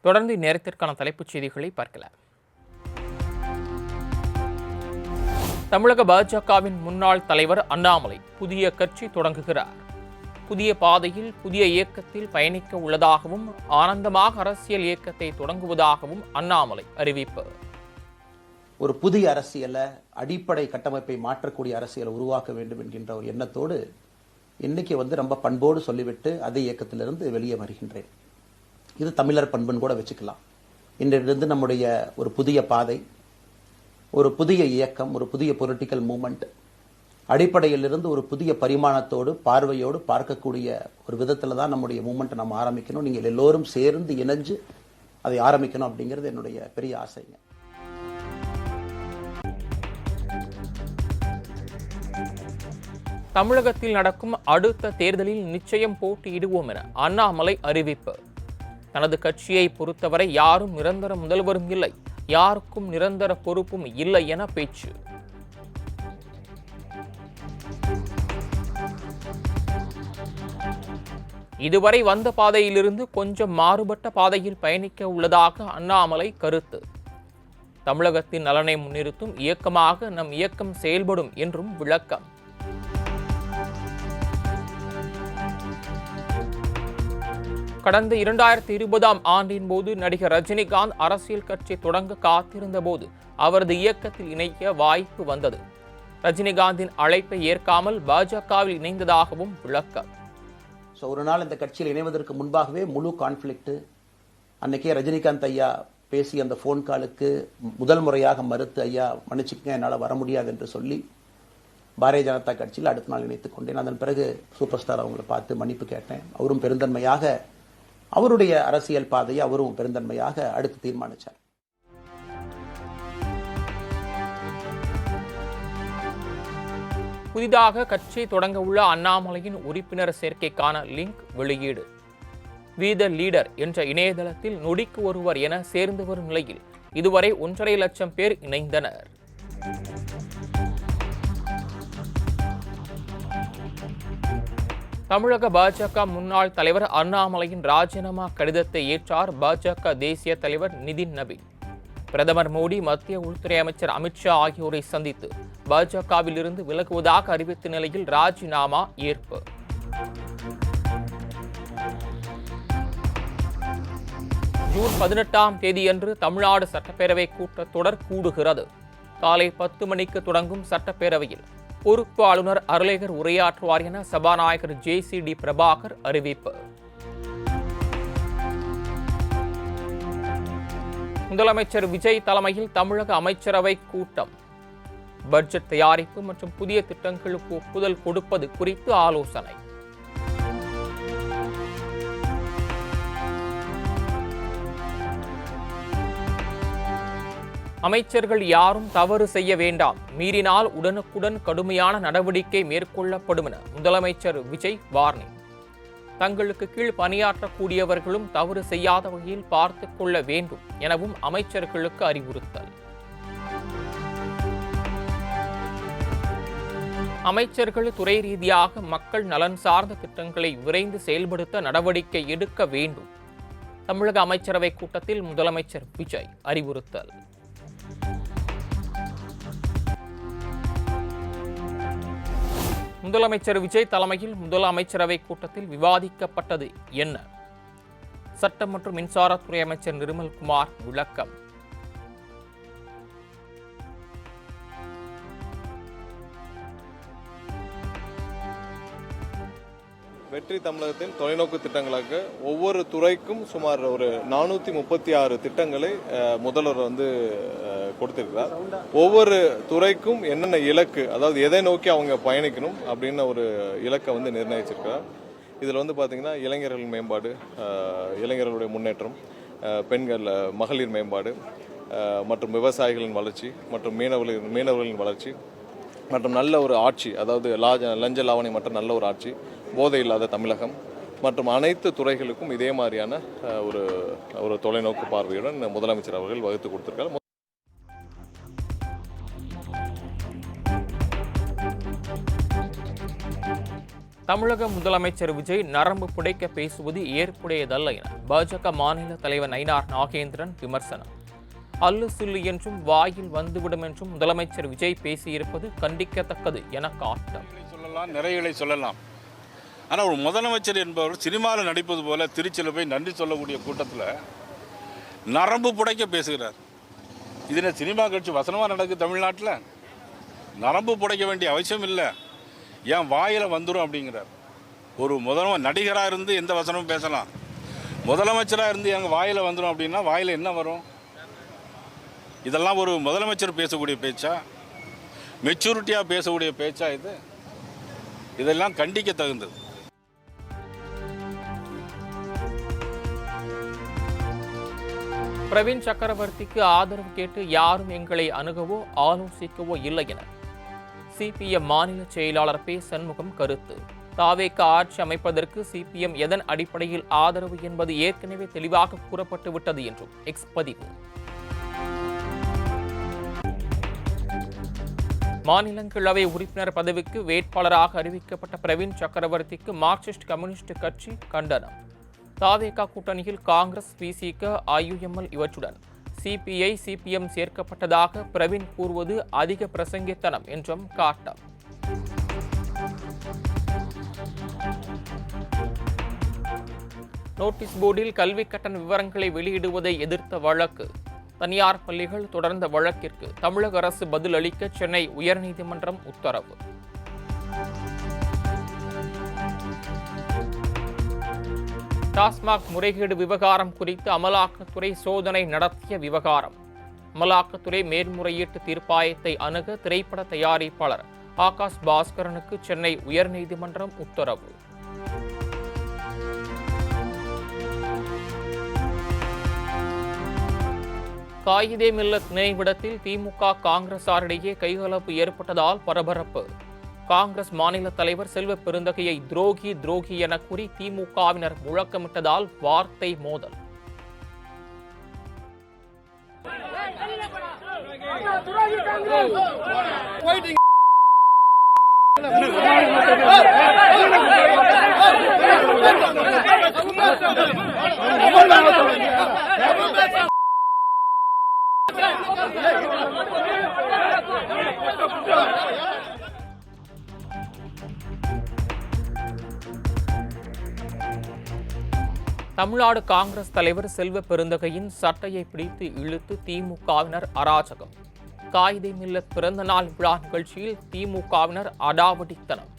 தொடர்ந்து நேரத்திற்கான தலைப்புச் செய்திகளை பார்க்கலாம். தமிழக பாஜகவின் முன்னாள் தலைவர் அண்ணாமலை புதிய கட்சி தொடங்குகிறார். புதிய பாதையில் புதிய இயக்கத்தில் பயணிக்க உள்ளதாகவும் ஆனந்தமாக அரசியல் இயக்கத்தை தொடங்குவதாகவும் அண்ணாமலை அறிவிப்பு. ஒரு புதிய அரசியலை, அடிப்படை கட்டமைப்பை மாற்றக்கூடிய அரசியலை உருவாக்க வேண்டும் என்கின்ற ஒரு எண்ணத்தோடு இன்னைக்கு ரொம்ப பண்போடு சொல்லிவிட்டு அதே இயக்கத்திலிருந்து வெளியே வருகின்றேன். இது தமிழர் பண்புன்னு கூட வச்சுக்கலாம். இன்றிலிருந்து நம்முடைய ஒரு புதிய பாதை, ஒரு புதிய இயக்கம், ஒரு புதிய பொலிட்டிக்கல் மூவ்மெண்ட், அடிப்படையிலிருந்து ஒரு புதிய பரிமாணத்தோடு பார்வையோடு பார்க்கக்கூடிய ஒரு விதத்தில் தான் நம்முடைய மூவ்மெண்ட்டை நம்ம ஆரம்பிக்கணும். நீங்கள் எல்லோரும் சேர்ந்து இணைஞ்சு அதை ஆரம்பிக்கணும் அப்படிங்கிறது என்னுடைய பெரிய ஆசைங்க. தமிழகத்தில் நடக்கும் அடுத்த தேர்தலில் நிச்சயம் போட்டியிடுவோம் என அண்ணாமலை அறிவிப்பு. தனது கட்சியை பொறுத்தவரை யாரும் நிரந்தர முதல்வரும் இல்லை, யாருக்கும் நிரந்தர பொறுப்பும் இல்லை என பேச்சு. இதுவரை வந்த பாதையிலிருந்து கொஞ்சம் மாறுபட்ட பாதையில் பயணிக்க உள்ளதாக அண்ணாமலை கருத்து. தமிழகத்தின் நலனை முன்னிறுத்தும் இயக்கமாக நம் இயக்கம் செயல்படும் என்றும் விளக்கம். கடந்த 2020ஆம் ஆண்டின் போது நடிகர் ரஜினிகாந்த் அரசியல் கட்சி தொடங்க காத்திருந்த போது அவரது இயக்கத்தில் இணைக்க வாய்ப்பு வந்தது. ரஜினிகாந்தின் அழைப்பை ஏற்காமல் பாஜகவில் இணைந்ததாகவும் விளக்கம். ஒரு நாள் இந்த கட்சியில் இணைவதற்கு முன்பாகவே முழு கான்ஃபிளிக்ட். அன்னைக்கே ரஜினிகாந்த் ஐயா பேசி அந்த போன் காலுக்கு முதல் முறையாக மறுத்து, ஐயா மன்னிச்சுக்கங்க, என்னால் வர முடியாது என்று சொல்லி பாரதிய ஜனதா கட்சியில் அடுத்த நாள் இணைத்துக் கொண்டேன். அதன் பிறகு சூப்பர் ஸ்டார் அவங்களை பார்த்து மன்னிப்பு கேட்டேன். அவரும் பெருந்தன்மையாக அவருடைய அரசியல் பாதையை அவரும் பெருந்தன்மையாக அடுத்து தீர்மானித்தார். புதிதாக கட்சி தொடங்க உள்ள அண்ணாமலையின் உறுப்பினர் சேர்க்கைக்கான லிங்க் வெளியீடு. வி த லீடர் என்ற இணையதளத்தில் நொடிக்கு ஒருவர் என சேர்ந்து வரும் நிலையில் இதுவரை 1.5 லட்சம் பேர் இணைந்தனர். தமிழக பாஜக முன்னாள் தலைவர் அண்ணாமலையின் ராஜினாமா கடிதத்தை ஏற்றார் பாஜக தேசிய தலைவர் நிதின் நபீன். பிரதமர் மோடி, மத்திய உள்துறை அமைச்சர் அமித்ஷா ஆகியோரை சந்தித்து பாஜகவில் இருந்து விலகுவதாக அறிவித்த நிலையில் ராஜினாமா ஏற்பு. ஜூன் 18ஆம் தேதியன்று தமிழ்நாடு சட்டப்பேரவை கூட்டத்தொடர் கூடுகிறது. காலை 10 மணிக்கு தொடங்கும் சட்டப்பேரவையில் பொறுப்பு ஆளுநர் அருளேகர் உரையாற்றுவார் என சபாநாயகர் JCD பிரபாகர் அறிவிப்பு. முதலமைச்சர் விஜய் தலைமையில் தமிழக அமைச்சரவை கூட்டம். பட்ஜெட் தயாரிப்பு மற்றும் புதிய திட்டங்களுக்கு ஒப்புதல் கொடுப்பது குறித்து ஆலோசனை. அமைச்சர்கள் யாரும் தவறு செய்ய வேண்டாம், மீறினால் உடனுக்குடன் கடுமையான நடவடிக்கை மேற்கொள்ளப்படும் என முதலமைச்சர் விஜய் வார்னிங். தங்களுக்கு கீழ் பணியாற்றக்கூடியவர்களும் தவறு செய்யாத வகையில் பார்த்துக் கொள்ள வேண்டும் எனவும் அமைச்சர்களுக்கு அறிவுறுத்தல். அமைச்சர்கள் துறை ரீதியாக மக்கள் நலன் சார்ந்த திட்டங்களை விரைந்து செயல்படுத்த நடவடிக்கை எடுக்க வேண்டும். தமிழக அமைச்சரவை கூட்டத்தில் முதலமைச்சர் விஜய் அறிவுறுத்தல். முதலமைச்சர் விஜய் தலைமையில் முதல் அமைச்சரவை கூட்டத்தில் விவாதிக்கப்பட்டது என்ன? சட்டம் மற்றும் மின்சாரத்துறை அமைச்சர் நிர்மல்குமார் விளக்கம். வெற்றி தமிழகத்தின் தொலைநோக்கு திட்டங்களாக ஒவ்வொரு துறைக்கும் சுமார் ஒரு 436 திட்டங்களை முதல்வர் கொடுத்திருக்கிறார். ஒவ்வொரு துறைக்கும் என்னென்ன இலக்கு, அதாவது எதை நோக்கி அவங்க பயணிக்கணும் அப்படின்னு ஒரு இலக்கை நிர்ணயிச்சிருக்கிறார். இதில் பார்த்தீங்கன்னா இளைஞர்கள் மேம்பாடு, இளைஞர்களுடைய முன்னேற்றம், பெண்கள் மகளிர் மேம்பாடு மற்றும் விவசாயிகளின் வளர்ச்சி மற்றும் மீனவர்களின் வளர்ச்சி மற்றும் நல்ல ஒரு ஆட்சி, அதாவது லஞ்ச லாவணி மற்றும் நல்ல ஒரு ஆட்சி, போதை இல்லாத தமிழகம் மற்றும் அனைத்து துறைகளுக்கும் இதே மாதிரியான ஒரு தொலைநோக்கு பார்வையுடன் முதலமைச்சர் அவர்கள் வகுத்து கொடுத்திருக்கார். தமிழக முதலமைச்சர் விஜய் நரம்பு புடைக்க பேசுவது ஏற்புடையதல்ல என பாஜக மாநில தலைவர் நயினார் நாகேந்திரன் விமர்சனம். அல்லு சில்லு என்றும் வாயில் வந்துவிடும் என்றும் முதலமைச்சர் விஜய் பேசியிருப்பது கண்டிக்கத்தக்கது என காட்டம். நிறைகளை சொல்லலாம். ஆனால் ஒரு முதலமைச்சர் என்பவர் சினிமாவில் நடிப்பது போல திருச்சியில் போய் நன்றி சொல்லக்கூடிய கூட்டத்தில் நரம்பு புடைக்க பேசுகிறார். இது சினிமா கட்சி வசனமாக நடக்குது தமிழ்நாட்டில். நரம்பு புடைக்க வேண்டிய அவசியம் இல்லை, ஏன் வாயில் வந்துடும் அப்படிங்கிறார். ஒரு நடிகராக இருந்து எந்த வசனமும் பேசலாம், முதலமைச்சராக இருந்து எங்கள் வாயில் வந்துடும் அப்படின்னா வாயில் என்ன வரும்? இதெல்லாம் ஒரு முதலமைச்சர் பேசக்கூடிய பேச்சா? மெச்சூரிட்டியாக பேசக்கூடிய பேச்சா இது? இதெல்லாம் கண்டிக்க தகுந்தது. பிரவீன் சக்கரவர்த்திக்கு ஆதரவு கேட்டு யாரும் எங்களை அணுகவோ ஆலோசிக்கவோ இல்லை என சிபிஎம் மாநில செயலாளர் பே சண்முகம் கருத்து. தாவேக ஆட்சி அமைப்பதற்கு சிபிஎம் எதன் அடிப்படையில் ஆதரவு என்பது ஏற்கனவே தெளிவாக கூறப்பட்டு விட்டது என்றும் எக்ஸ் பதிவு. மாநிலங்களவை உறுப்பினர் பதவிக்கு வேட்பாளராக அறிவிக்கப்பட்ட பிரவீன் சக்கரவர்த்திக்கு மார்க்சிஸ்ட் கம்யூனிஸ்ட் கட்சி கண்டனம். தாவேக கூட்டணியில் காங்கிரஸ், விசிக, ஐயுஎம்எல் இவற்றுடன் சிபிஐ, சிபிஎம் சேர்க்கப்பட்டதாக பிரவீன் கூறுவது அதிக பிரசங்கித்தனம் என்றும் காட்டம். நோட்டீஸ் போர்டில் கல்வி கட்டண விவரங்களை வெளியிடுவதை எதிர்த்த வழக்கு. தனியார் பள்ளிகள் தொடர்ந்த வழக்கிற்கு தமிழக அரசு பதில் அளிக்க சென்னை உயர்நீதிமன்றம் உத்தரவு. டாஸ்மாக் முறைகேடு விவகாரம் குறித்து அமலாக்கத்துறை சோதனை நடத்திய விவகாரம். அமலாக்கத்துறை மேல்முறையீட்டு தீர்ப்பாயத்தை அணுக திரைப்பட தயாரிப்பாளர் ஆகாஷ் பாஸ்கரனுக்கு சென்னை உயர்நீதிமன்றம் உத்தரவு. காயிதே மில்லத் நினைவிடத்தில் திமுக காங்கிரசாரிடையே கைகலப்பு ஏற்பட்டதால் பரபரப்பு. காங்கிரஸ் மாநில தலைவர் செல்வ பெருந்தகையை துரோகி துரோகி என கூறி திமுகவினர் முழக்கமிட்டதால் வார்த்தை மோதல். தமிழ்நாடு காங்கிரஸ் தலைவர் செல்வ பெருந்தகையின் சட்டையை பிடித்து இழுத்து திமுகவினர் அராஜகம். காயிதே மில்லத் பிறந்த நாள் விழா நிகழ்ச்சியில் திமுகவினர் அடாவடித்தனம்.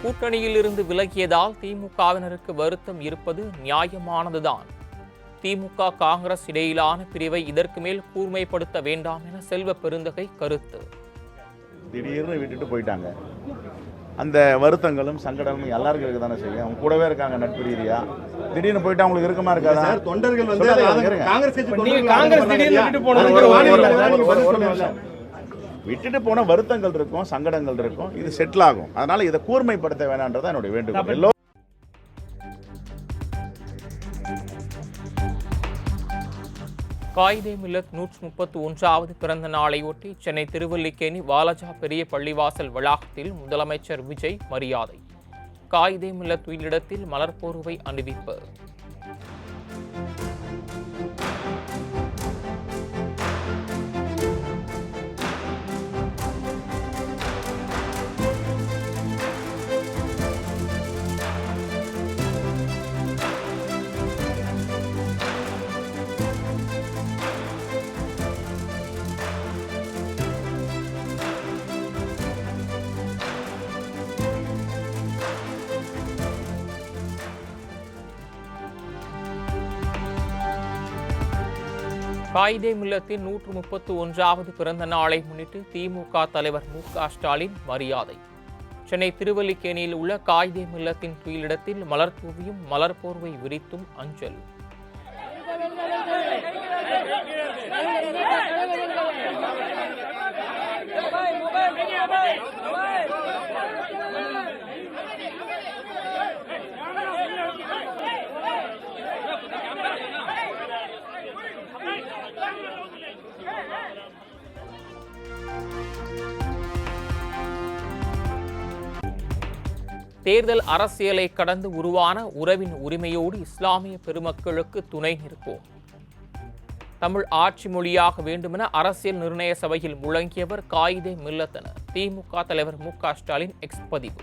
கூட்டணியில் இருந்து விலகியதால் திமுகவினருக்கு வருத்தம் இருப்பது நியாயமானதுதான். திமுக காங்கிரஸ் இடையிலான பிரிவை இதற்கு மேல் கூர்மைப்படுத்த வேண்டாம் என செல்வ பெருந்தகை கருத்து. திடீர்னு விட்டுட்டு போயிட்டாங்க. அந்த வருத்தங்களும் சங்கடமும் எல்லாருக்கும் இருக்க தானே செய்யும். அவங்க கூடவே இருக்காங்க நட்பு ரீதியா. திடீர்னு போயிட்டு அவங்களுக்கு இருக்குமா இருக்காதா? தொண்டர்கள் வந்து விட்டுட்டு போன வருத்தங்கள் இருக்கும், சங்கடங்கள் இருக்கும். இது செட்டில் ஆகும். அதனால இதை கூர்மைப்படுத்த வேணான்றதான் என்னுடைய வேண்டுகோள். காயிதே மில்லத் 131வது பிறந்த நாளையொட்டி சென்னை திருவல்லிக்கேணி வாலாஜா பெரிய பள்ளிவாசல் வளாகத்தில் முதலமைச்சர் விஜய் மரியாதை. காயிதே மில்லத் உயிரிடத்தில் மலர்போர்வை அணிவிப்பு. காயிதே மில்லத்தின் 131வது பிறந்த நாளை முன்னிட்டு திமுக தலைவர் மு.க. ஸ்டாலின் மரியாதை. சென்னை திருவல்லிக்கேணியில் உள்ள காயிதே மில்லத்தின் கீழிடத்தில் மலர் தூவியும் மலர் போர்வை விரித்தும் அஞ்சலி. தேர்தல் அரசியலை கடந்து உருவான உறவின் உரிமையோடு இஸ்லாமிய பெருமக்களுக்கு துணை நிற்போம். தமிழ் ஆட்சி மொழியாக வேண்டுமென அரசியல் நிர்ணய சபையில் முழங்கியவர் காயிதே மில்லத் என திமுக தலைவர் மு.க. ஸ்டாலின் எக்ஸ் பதிவு.